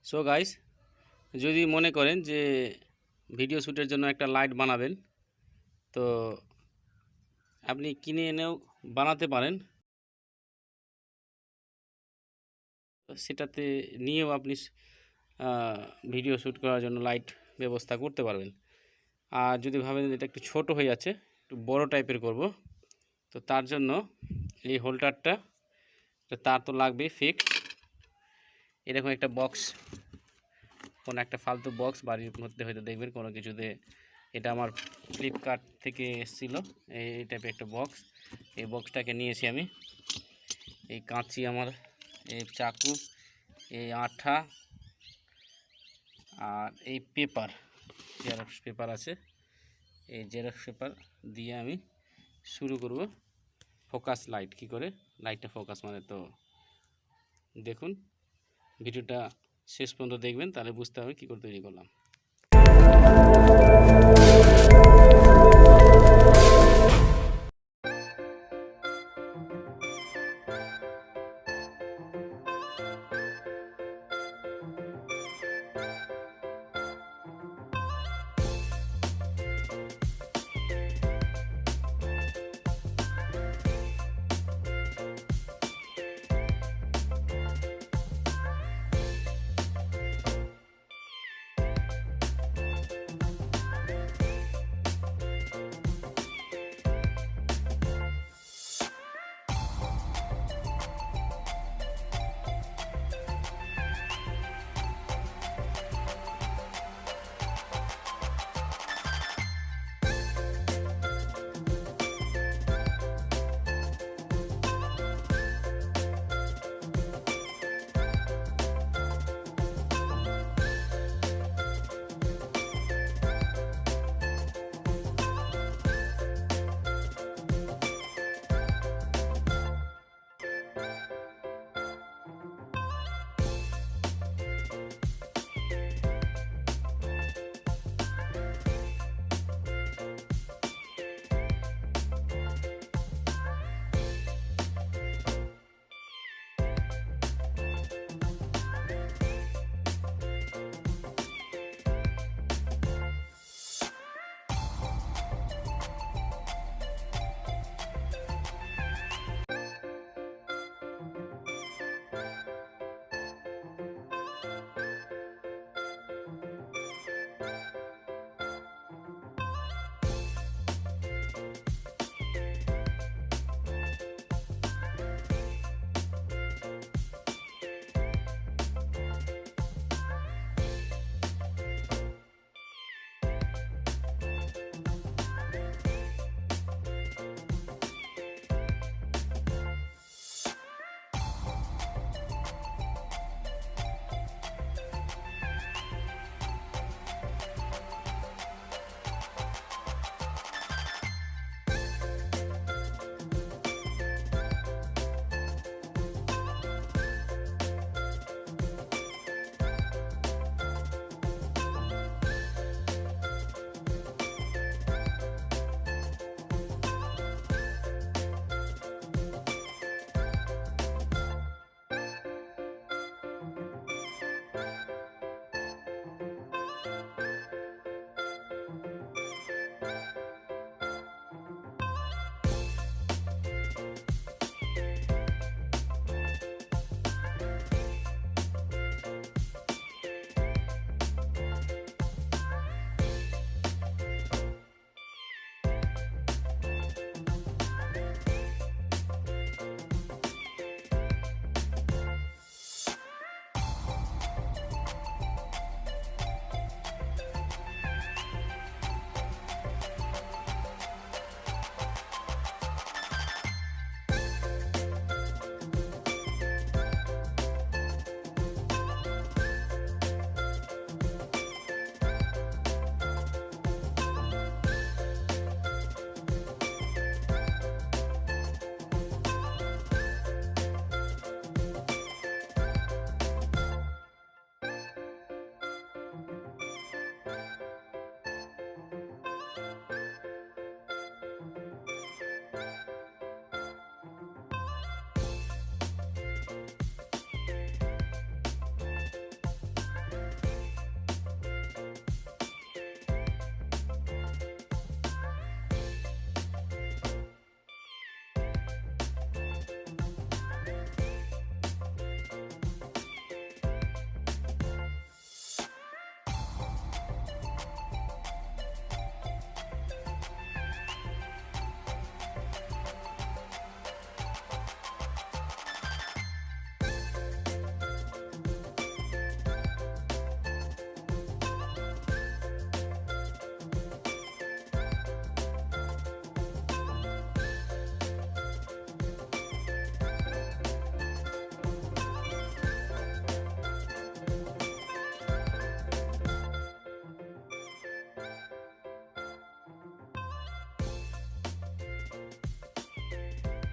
So guys, যদি মনে করেন যে ভিডিও শ্যুটের জন্য একটা লাইট বানাবেন, তো আপনি কিনে এনেও বানাতে পারেন। সেটাতে নিয়েও আপনি ভিডিও শ্যুট করার জন্য লাইট ব্যবস্থা করতে পারবেন। আর যদি ভাবেন এটা একটু ছোট হয়ে যাচ্ছে, একটু বড় টাইপের করব, তো তার জন্য এই হোল্ডারটা তার তো লাগবে ফিক্সড। এরকম একটা বক্স, কোনো একটা ফালতু বক্স বাড়ির মধ্যে হয়তো দেখবেন কোনো কিছুতে। এটা আমার ফ্লিপকার্ট থেকে এসেছিল, এই টাইপের একটা বক্স। এই বক্সটাকে নিয়েছি আমি। এই কাঁচি আমার, এই চাকু, এই আঠা আর এই পেপার, জেরক্স পেপার আছে। এই জেরক্স পেপার দিয়ে আমি শুরু করব ফোকাস লাইট। কি করে লাইটটা ফোকাস মানে, তো দেখুন ভিডিওটা শেষ পর্যন্ত দেখবেন, তাহলে বুঝতে হবে কী করে তৈরি করলাম।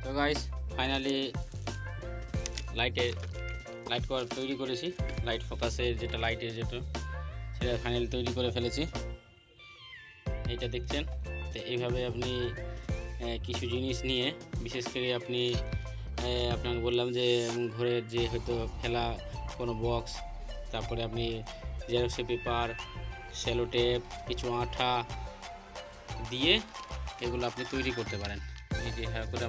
তো গাইস ফাইনালি লাইট তৈরি করেছি, লাইট ফোকাসের যেটা লাইটের যেটা সেটা ফাইনালি তৈরি করে ফেলেছি। এইটা দেখছেন। তো এইভাবে আপনি কিছু জিনিস নিয়ে, বিশেষ করে আপনি আপনাকে বললাম যে ঘরের যে হয়তো ফেলা কোনো বক্স, তারপরে আপনি জেরক্স পেপার, সেলো টেপ, কিছু আঠা দিয়ে এগুলো আপনি তৈরি করতে পারেন। এই যে করে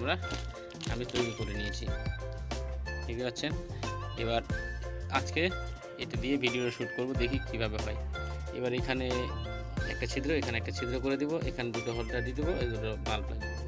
আমি তৈরি করে নিয়েছি, ঠিক আছে। এবার আজকে এটা দিয়ে ভিডিওটা শ্যুট করব, দেখি কিভাবে হয়। এবার এখানে একটা ছিদ্র, এখানে একটা ছিদ্র করে দিব, এখানে দুটো হোল্ডার দিয়ে দেবো, এই দুটো বাল্ব লাগিয়ে দেবো।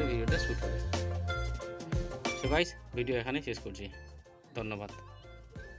ভিডিওটা শ্যুট হবে। সো গাইস, ভিডিও এখানে শেষ করছি। ধন্যবাদ।